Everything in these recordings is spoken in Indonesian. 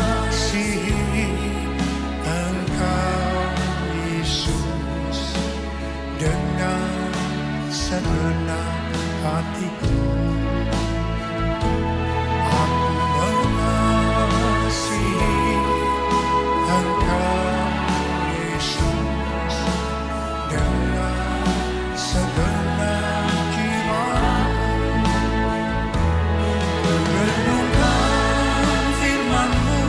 mengasihi Engkau Yesus dengan segenap hatiku. Aku mengasihi Engkau Yesus dengan segenap jiwaku. Renungkan firman-Mu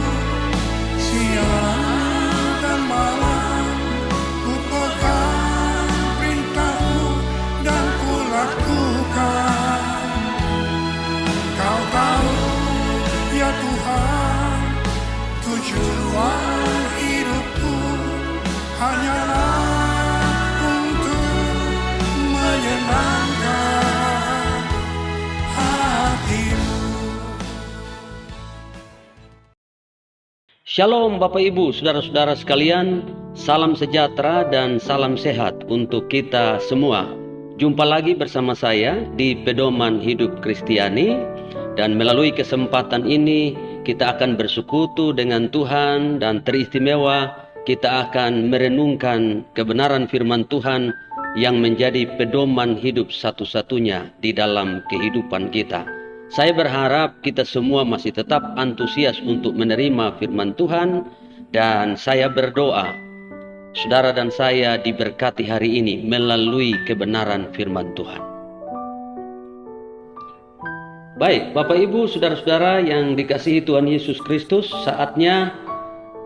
siang dan malam, ku pegang perintah-Mu dan ku lakukan. Kau tahu ya Tuhan, tujuan hidupku hanyalah untuk menyenangkan hati-Mu. Shalom Bapak Ibu, saudara-saudara sekalian, salam sejahtera dan salam sehat untuk kita semua. Jumpa lagi bersama saya di Pedoman Hidup Kristiani, dan melalui kesempatan ini kita akan bersekutu dengan Tuhan dan teristimewa kita akan merenungkan kebenaran firman Tuhan yang menjadi pedoman hidup satu-satunya di dalam kehidupan kita. Saya berharap kita semua masih tetap antusias untuk menerima firman Tuhan, dan saya berdoa saudara dan saya diberkati hari ini melalui kebenaran firman Tuhan. Baik, Bapak Ibu, saudara-saudara yang dikasihi Tuhan Yesus Kristus, saatnya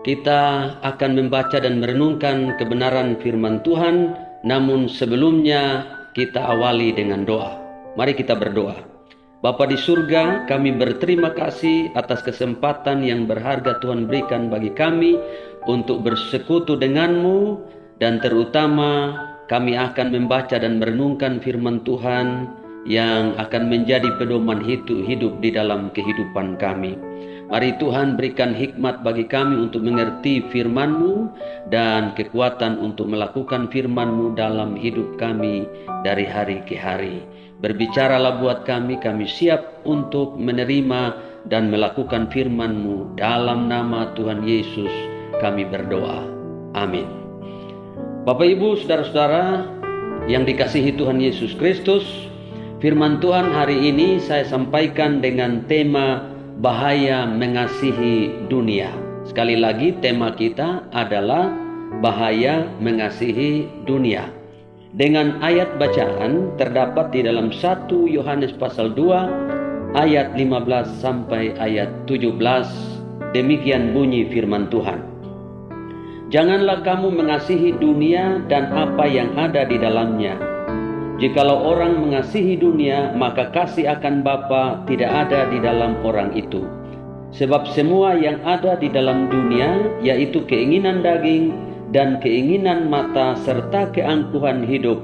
kita akan membaca dan merenungkan kebenaran firman Tuhan. Namun sebelumnya kita awali dengan doa. Mari kita berdoa. Bapa di surga, kami berterima kasih atas kesempatan yang berharga Tuhan berikan bagi kami untuk bersekutu dengan-Mu, dan terutama kami akan membaca dan merenungkan firman Tuhan yang akan menjadi pedoman hidup di dalam kehidupan kami. Mari Tuhan berikan hikmat bagi kami untuk mengerti firman-Mu dan kekuatan untuk melakukan firman-Mu dalam hidup kami dari hari ke hari. Berbicaralah buat kami siap untuk menerima dan melakukan firman-Mu. Dalam nama Tuhan Yesus kami berdoa. Amin. Bapak Ibu, saudara-saudara yang dikasihi Tuhan Yesus Kristus, firman Tuhan hari ini saya sampaikan dengan tema bahaya mengasihi dunia. Sekali lagi, tema kita adalah bahaya mengasihi dunia. Dengan ayat bacaan terdapat di dalam 1 Yohanes pasal 2 ayat 15 sampai ayat 17. Demikian bunyi firman Tuhan. Janganlah kamu mengasihi dunia dan apa yang ada di dalamnya. Jikalau orang mengasihi dunia, maka kasih akan Bapa tidak ada di dalam orang itu. Sebab semua yang ada di dalam dunia, yaitu keinginan daging dan keinginan mata serta keangkuhan hidup,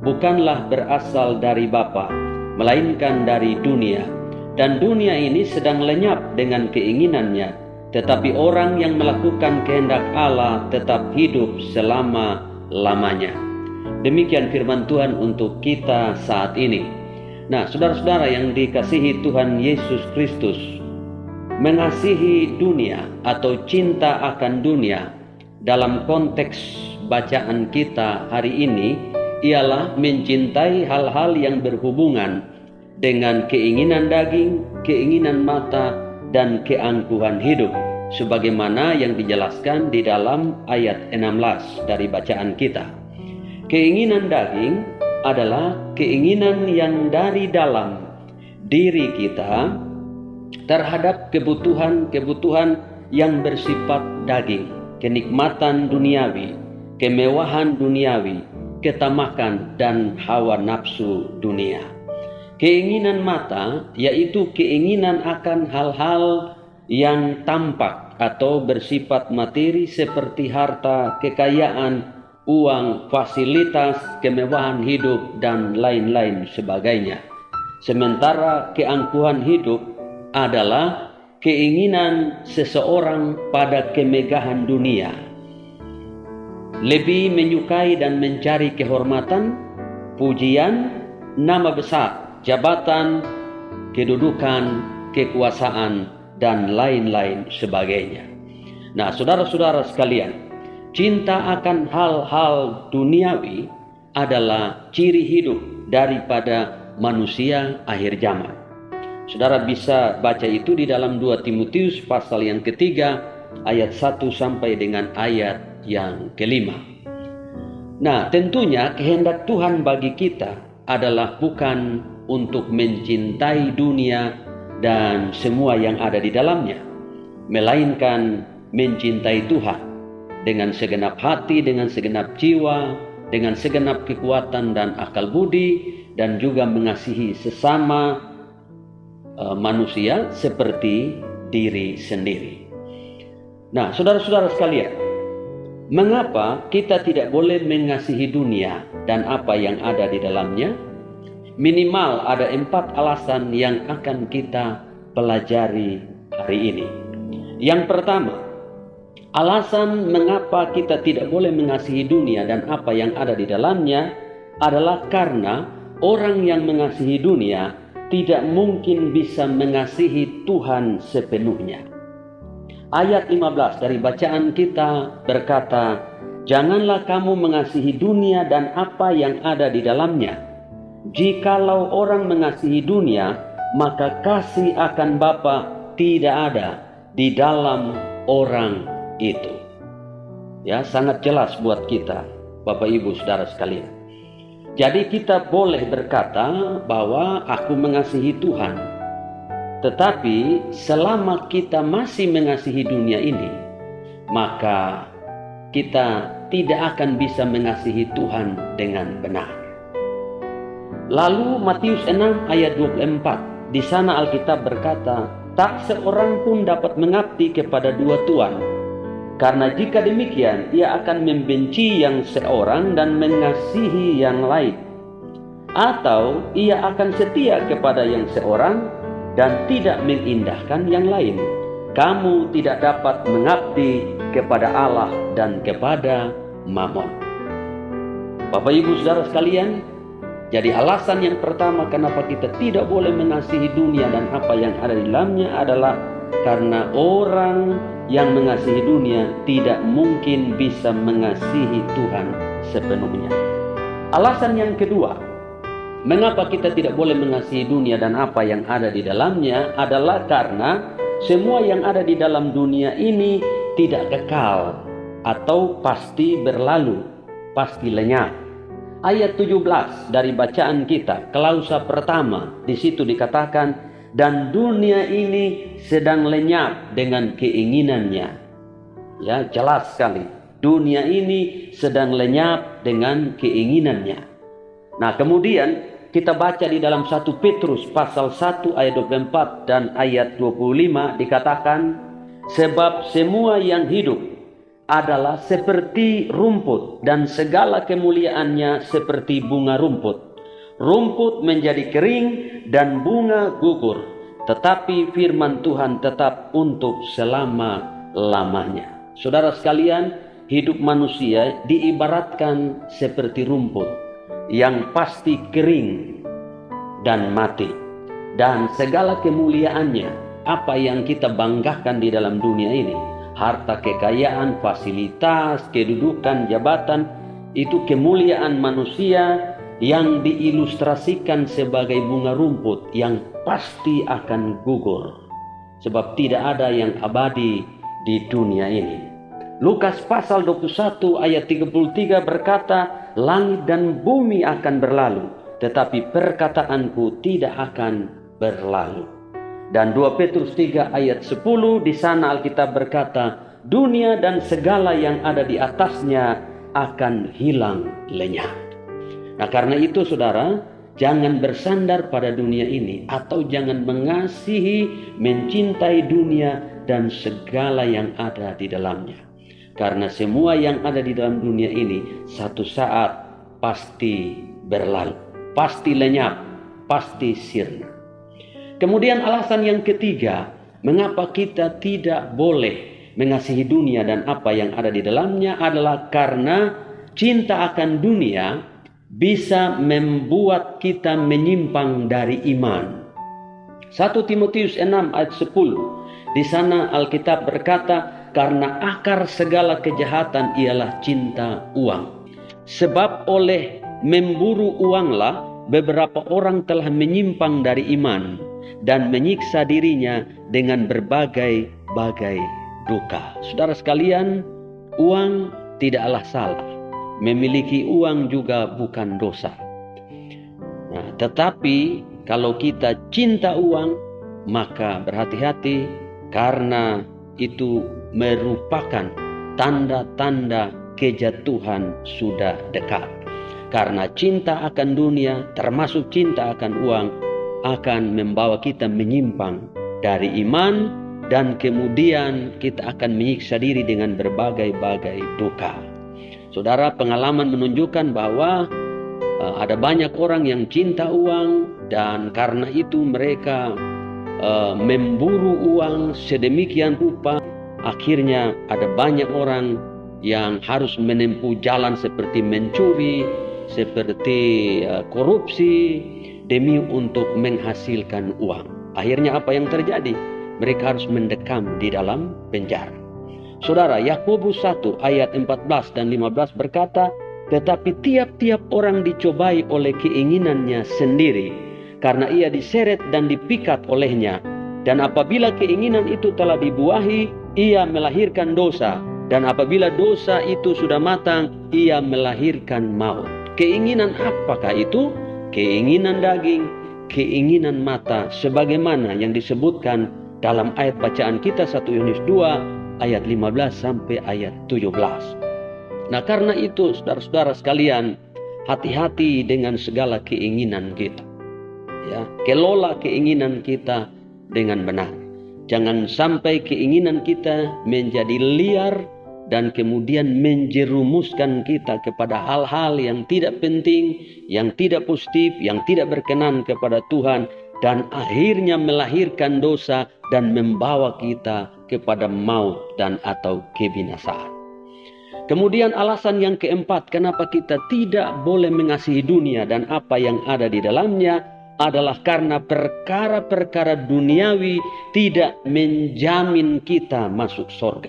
bukanlah berasal dari Bapa, melainkan dari dunia. Dan dunia ini sedang lenyap dengan keinginannya, tetapi orang yang melakukan kehendak Allah tetap hidup selama-lamanya. Demikian firman Tuhan untuk kita saat ini. Nah, saudara-saudara yang dikasihi Tuhan Yesus Kristus, mengasihi dunia atau cinta akan dunia dalam konteks bacaan kita hari ini ialah mencintai hal-hal yang berhubungan dengan keinginan daging, keinginan mata, dan keangkuhan hidup, sebagaimana yang dijelaskan di dalam ayat 16 dari bacaan kita. Keinginan daging adalah keinginan yang dari dalam diri kita terhadap kebutuhan-kebutuhan yang bersifat daging, kenikmatan duniawi, kemewahan duniawi, ketamakan, dan hawa nafsu dunia. Keinginan mata yaitu keinginan akan hal-hal yang tampak atau bersifat materi seperti harta, kekayaan, uang, fasilitas, kemewahan hidup, dan lain-lain sebagainya. Sementara keangkuhan hidup adalah keinginan seseorang pada kemegahan dunia, lebih menyukai dan mencari kehormatan, pujian, nama besar, jabatan, kedudukan, kekuasaan, dan lain-lain sebagainya. Nah, saudara-saudara sekalian, cinta akan hal-hal duniawi adalah ciri hidup daripada manusia akhir zaman. Saudara bisa baca itu di dalam 2 Timotius pasal yang ketiga ayat 1 sampai dengan ayat yang kelima. Nah, tentunya kehendak Tuhan bagi kita adalah bukan untuk mencintai dunia dan semua yang ada di dalamnya, melainkan mencintai Tuhan dengan segenap hati, dengan segenap jiwa, dengan segenap kekuatan dan akal budi, dan juga mengasihi sesama manusia seperti diri sendiri. Nah, saudara-saudara sekalian, mengapa kita tidak boleh mengasihi dunia dan apa yang ada di dalamnya? Minimal ada 4 alasan yang akan kita pelajari hari ini. Yang pertama, alasan mengapa kita tidak boleh mengasihi dunia dan apa yang ada di dalamnya adalah karena orang yang mengasihi dunia tidak mungkin bisa mengasihi Tuhan sepenuhnya. Ayat 15 dari bacaan kita berkata, "Janganlah kamu mengasihi dunia dan apa yang ada di dalamnya. Jikalau orang mengasihi dunia, maka kasih akan Bapa tidak ada di dalam orang itu." Ya, sangat jelas buat kita, Bapak Ibu Saudara sekalian. Jadi kita boleh berkata bahwa aku mengasihi Tuhan. Tetapi selama kita masih mengasihi dunia ini, maka kita tidak akan bisa mengasihi Tuhan dengan benar. Lalu Matius 6 ayat 24, di sana Alkitab berkata, "Tak seorang pun dapat mengabdi kepada 2 tuan. Karena jika demikian, ia akan membenci yang seorang dan mengasihi yang lain. Atau ia akan setia kepada yang seorang dan tidak mengindahkan yang lain. Kamu tidak dapat mengabdi kepada Allah dan kepada Mammon." Bapak Ibu Saudara sekalian, jadi alasan yang pertama kenapa kita tidak boleh mengasihi dunia dan apa yang ada di dalamnya adalah karena orang yang mengasihi dunia tidak mungkin bisa mengasihi Tuhan sepenuhnya. Alasan yang kedua, mengapa kita tidak boleh mengasihi dunia dan apa yang ada di dalamnya adalah karena semua yang ada di dalam dunia ini tidak kekal atau pasti berlalu, pasti lenyap. Ayat 17 dari bacaan kita, klausa pertama, di situ dikatakan, "Dan dunia ini sedang lenyap dengan keinginannya." Ya, jelas sekali. Dunia ini sedang lenyap dengan keinginannya. Nah, kemudian kita baca di dalam 1 Petrus pasal 1 ayat 24 dan ayat 25 dikatakan, "Sebab semua yang hidup adalah seperti rumput dan segala kemuliaannya seperti bunga rumput. Rumput menjadi kering dan bunga gugur, tetapi firman Tuhan tetap untuk selama-lamanya." Saudara sekalian, hidup manusia diibaratkan seperti rumput yang pasti kering dan mati. Dan segala kemuliaannya, apa yang kita banggakan di dalam dunia ini, harta kekayaan, fasilitas, kedudukan, jabatan, itu kemuliaan manusia yang diilustrasikan sebagai bunga rumput yang pasti akan gugur, sebab tidak ada yang abadi di dunia ini. Lukas pasal 21 ayat 33 berkata, "Langit dan bumi akan berlalu, tetapi perkataanku tidak akan berlalu." Dan 2 Petrus 3 ayat 10, di sana Alkitab berkata, "Dunia dan segala yang ada di atasnya akan hilang lenyap." Nah, karena itu saudara, jangan bersandar pada dunia ini, atau jangan mengasihi, mencintai dunia dan segala yang ada di dalamnya. Karena semua yang ada di dalam dunia ini satu saat pasti berlalu, pasti lenyap, pasti sirna. Kemudian alasan yang ketiga, mengapa kita tidak boleh mengasihi dunia dan apa yang ada di dalamnya adalah karena cinta akan dunia bisa membuat kita menyimpang dari iman. 1 Timotius 6 ayat 10, Di sana Alkitab berkata, karena akar segala kejahatan ialah cinta uang. Sebab oleh memburu uanglah beberapa orang telah menyimpang dari iman dan menyiksa dirinya dengan berbagai-bagai duka. Saudara sekalian, uang tidaklah salah. Memiliki uang juga bukan dosa. Nah, tetapi kalau kita cinta uang, maka berhati-hati, karena itu merupakan tanda-tanda kejatuhan sudah dekat. Karena cinta akan dunia, termasuk cinta akan uang, akan membawa kita menyimpang dari iman, dan kemudian kita akan menyiksa diri dengan berbagai-bagai duka. Saudara, pengalaman menunjukkan bahwa ada banyak orang yang cinta uang, dan karena itu mereka memburu uang sedemikian rupa. Akhirnya ada banyak orang yang harus menempuh jalan seperti mencuri, seperti korupsi, demi untuk menghasilkan uang. Akhirnya apa yang terjadi? Mereka harus mendekam di dalam penjara. Saudara, Yakobus 1 ayat 14 dan 15 berkata, tetapi tiap-tiap orang dicobai oleh keinginannya sendiri, karena ia diseret dan dipikat olehnya. Dan apabila keinginan itu telah dibuahi, ia melahirkan dosa. Dan apabila dosa itu sudah matang, ia melahirkan maut. Keinginan apakah itu? Keinginan daging, keinginan mata, sebagaimana yang disebutkan dalam ayat bacaan kita 1 Yohanes 2 ayat 15 sampai ayat 17. Nah, karena itu saudara-saudara sekalian, hati-hati dengan segala keinginan kita. Ya, kelola keinginan kita dengan benar. Jangan sampai keinginan kita menjadi liar dan kemudian menjerumuskan kita kepada hal-hal yang tidak penting, yang tidak positif, yang tidak berkenan kepada Tuhan, dan akhirnya melahirkan dosa dan membawa kita kepada maut dan atau kebinasaan. Kemudian alasan yang keempat kenapa kita tidak boleh mengasihi dunia dan apa yang ada di dalamnya adalah karena perkara-perkara duniawi tidak menjamin kita masuk surga.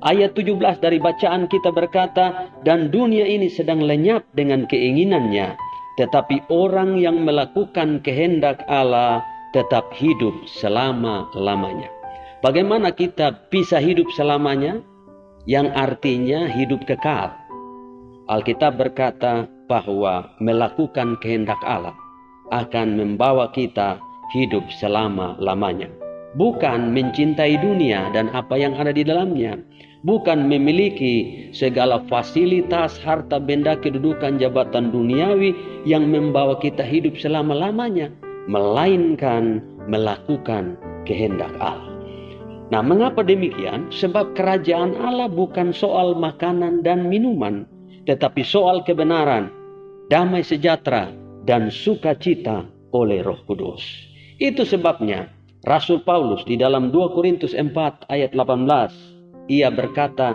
Ayat 17 dari bacaan kita berkata, dan dunia ini sedang lenyap dengan keinginannya, tetapi orang yang melakukan kehendak Allah tetap hidup selama-lamanya. Bagaimana kita bisa hidup selamanya? Yang artinya hidup kekal. Alkitab berkata bahwa melakukan kehendak Allah akan membawa kita hidup selama-lamanya. Bukan mencintai dunia dan apa yang ada di dalamnya. Bukan memiliki segala fasilitas, harta benda, kedudukan, jabatan duniawi yang membawa kita hidup selama-lamanya. Melainkan melakukan kehendak Allah. Nah, mengapa demikian? Sebab kerajaan Allah bukan soal makanan dan minuman, tetapi soal kebenaran, damai sejahtera, dan sukacita oleh Roh Kudus. Itu sebabnya Rasul Paulus di dalam 2 Korintus 4 ayat 18, ia berkata,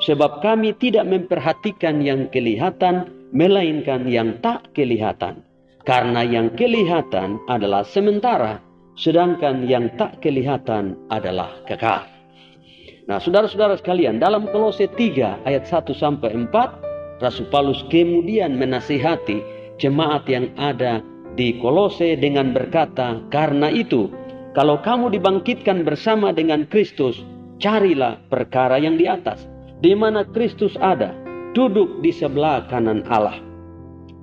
sebab kami tidak memperhatikan yang kelihatan, melainkan yang tak kelihatan. Karena yang kelihatan adalah sementara, sedangkan yang tak kelihatan adalah kekal. Nah, saudara-saudara sekalian, dalam Kolose 3 ayat 1 sampai 4, Rasul Paulus kemudian menasihati jemaat yang ada di Kolose dengan berkata, karena itu, kalau kamu dibangkitkan bersama dengan Kristus, carilah perkara yang di atas, di mana Kristus ada, duduk di sebelah kanan Allah.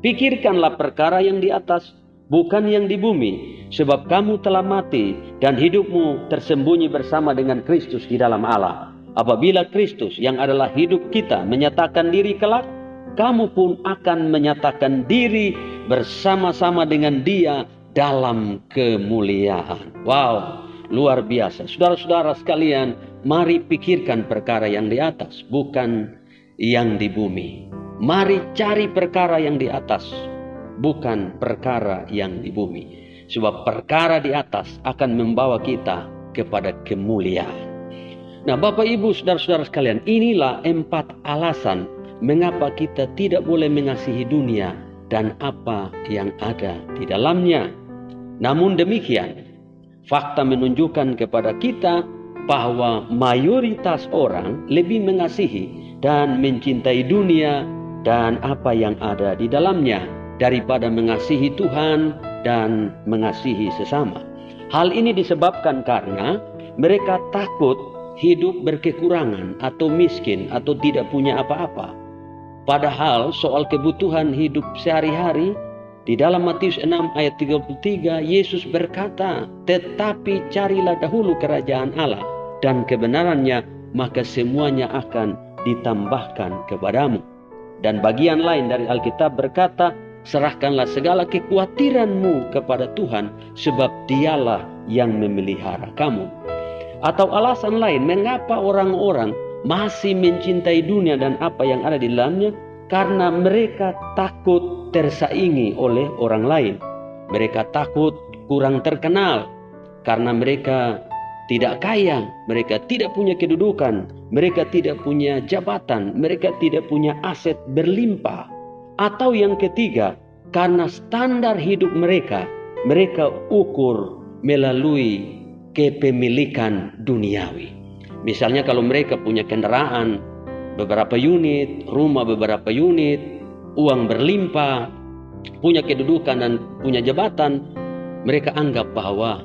Pikirkanlah perkara yang di atas, bukan yang di bumi, sebab kamu telah mati dan hidupmu tersembunyi bersama dengan Kristus di dalam Allah. Apabila Kristus yang adalah hidup kita menyatakan diri kelak, kamu pun akan menyatakan diri bersama-sama dengan Dia dalam kemuliaan. Wow, luar biasa. Saudara-saudara sekalian, mari pikirkan perkara yang di atas, bukan yang di bumi. Mari cari perkara yang di atas, bukan perkara yang di bumi. Sebab perkara di atas akan membawa kita kepada kemuliaan. Nah, Bapak Ibu, saudara-saudara sekalian, inilah 4 alasan mengapa kita tidak boleh mengasihi dunia dan apa yang ada di dalamnya. Namun demikian, fakta menunjukkan kepada kita bahwa mayoritas orang lebih mengasihi dan mencintai dunia dan apa yang ada di dalamnya daripada mengasihi Tuhan dan mengasihi sesama. Hal ini disebabkan karena mereka takut hidup berkekurangan atau miskin atau tidak punya apa-apa. Padahal soal kebutuhan hidup sehari-hari, di dalam Matius 6 ayat 33, Yesus berkata, "Tetapi carilah dahulu kerajaan Allah dan kebenarannya, maka semuanya akan ditambahkan kepadamu." Dan bagian lain dari Alkitab berkata, "Serahkanlah segala kekhawatiranmu kepada Tuhan, sebab Dialah yang memelihara kamu." Atau alasan lain mengapa orang-orang masih mencintai dunia dan apa yang ada di dalamnya, karena mereka takut tersaingi oleh orang lain. Mereka takut kurang terkenal karena mereka tidak kaya, mereka tidak punya kedudukan, mereka tidak punya jabatan, mereka tidak punya aset berlimpah. Atau yang ketiga, karena standar hidup mereka ukur melalui kepemilikan duniawi. Misalnya kalau mereka punya kendaraan beberapa unit, rumah beberapa unit, uang berlimpah, punya kedudukan dan punya jabatan, mereka anggap bahwa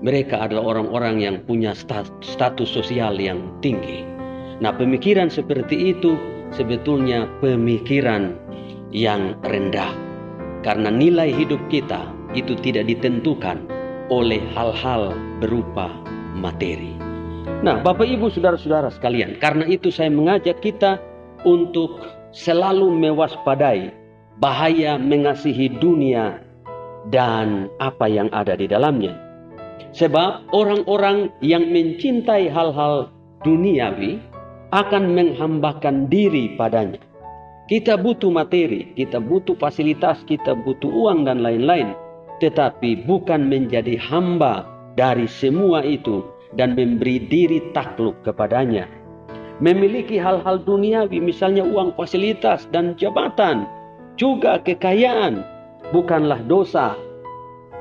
mereka adalah orang-orang yang punya status sosial yang tinggi. Nah, pemikiran seperti itu sebetulnya pemikiran yang rendah, karena nilai hidup kita itu tidak ditentukan oleh hal-hal berupa materi. Nah, Bapak Ibu saudara-saudara sekalian, karena itu saya mengajak kita untuk selalu mewaspadai bahaya mengasihi dunia dan apa yang ada di dalamnya. Sebab orang-orang yang mencintai hal-hal duniawi akan menghambakan diri padanya. Kita butuh materi, kita butuh fasilitas, kita butuh uang dan lain-lain. Tetapi bukan menjadi hamba dari semua itu dan memberi diri takluk kepadanya. Memiliki hal-hal duniawi, misalnya uang, fasilitas dan jabatan, juga kekayaan, bukanlah dosa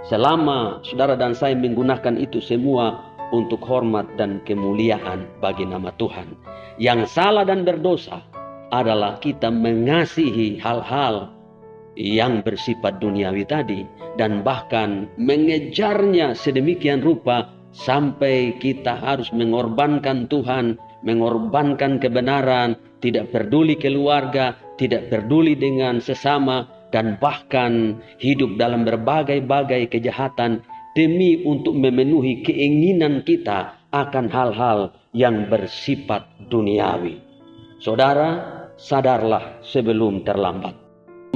selama saudara dan saya menggunakan itu semua untuk hormat dan kemuliaan bagi nama Tuhan. Yang salah dan berdosa adalah kita mengasihi hal-hal yang bersifat duniawi tadi dan bahkan mengejarnya sedemikian rupa sampai kita harus mengorbankan Tuhan, mengorbankan kebenaran, tidak peduli keluarga, tidak peduli dengan sesama, dan bahkan hidup dalam berbagai-bagai kejahatan demi untuk memenuhi keinginan kita akan hal-hal yang bersifat duniawi. Saudara, sadarlah sebelum terlambat.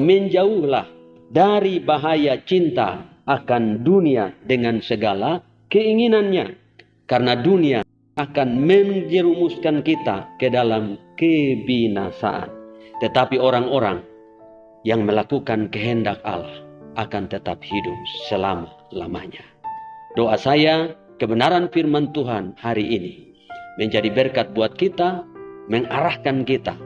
Menjauhlah dari bahaya cinta akan dunia dengan segala keinginannya, karena dunia akan menjerumuskan kita ke dalam kebinasaan. Tetapi orang-orang yang melakukan kehendak Allah akan tetap hidup selama-lamanya. Doa saya, kebenaran firman Tuhan hari ini menjadi berkat buat kita, mengarahkan kita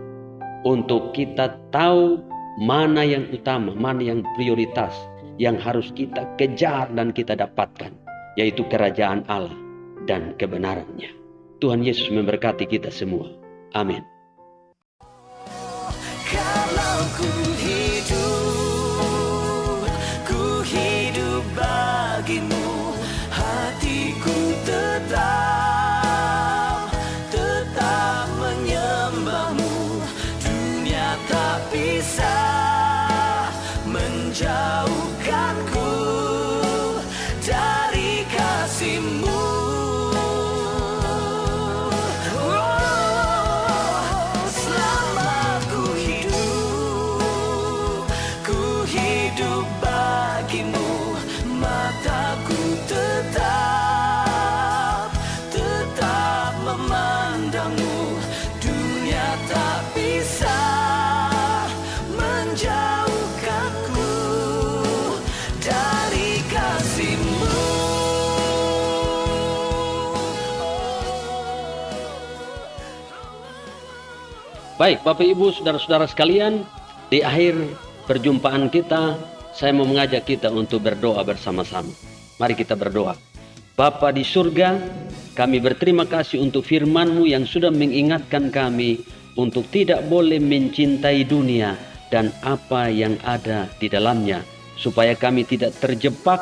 untuk kita tahu mana yang utama, mana yang prioritas, yang harus kita kejar dan kita dapatkan, yaitu kerajaan Allah dan kebenarannya. Tuhan Yesus memberkati kita semua. Amin. Kalau ku hidup bagimu, hatiku tetap menyembahmu. Dunia tak bisa menjauhkanku dari kasih-Mu. Selama ku hidup bagimu, mataku tetap memandangmu. Dunia tak bisa menjauhkanku dari kasih-Mu. Baik, Bapak Ibu, saudara-saudara sekalian, di akhir perjumpaan kita, saya mau mengajak kita untuk berdoa bersama-sama. Mari kita berdoa. Bapa di surga, Kami berterima kasih untuk firman-Mu yang sudah mengingatkan kami untuk tidak boleh mencintai dunia dan apa yang ada di dalamnya, supaya kami tidak terjebak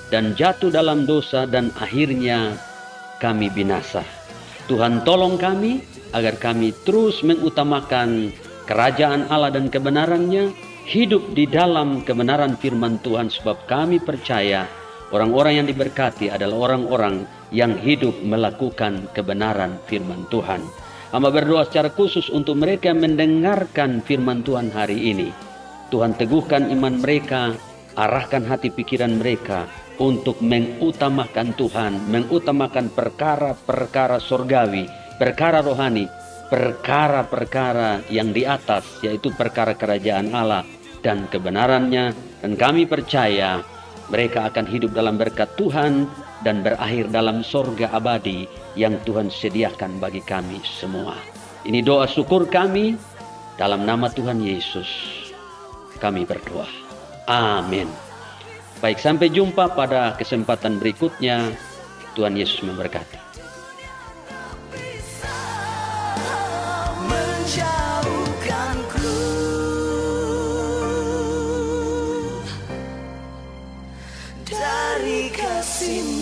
dan jatuh dalam dosa dan akhirnya kami binasa. Tuhan, tolong kami agar kami terus mengutamakan kerajaan Allah dan kebenarannya, hidup di dalam kebenaran firman Tuhan, sebab kami percaya orang-orang yang diberkati adalah orang-orang yang hidup melakukan kebenaran firman Tuhan. Hamba berdoa secara khusus untuk mereka yang mendengarkan firman Tuhan hari ini. Tuhan, teguhkan iman mereka, arahkan hati pikiran mereka untuk mengutamakan Tuhan, mengutamakan perkara-perkara surgawi, perkara rohani, perkara-perkara yang di atas, yaitu perkara kerajaan Allah dan kebenarannya. Dan kami percaya mereka akan hidup dalam berkat Tuhan dan berakhir dalam sorga abadi yang Tuhan sediakan bagi kami semua. Ini doa syukur kami dalam nama Tuhan Yesus. Kami berdoa. Amin. Baik, sampai jumpa pada kesempatan berikutnya. Tuhan Yesus memberkati. Menjauhkanku dari kasih-Mu.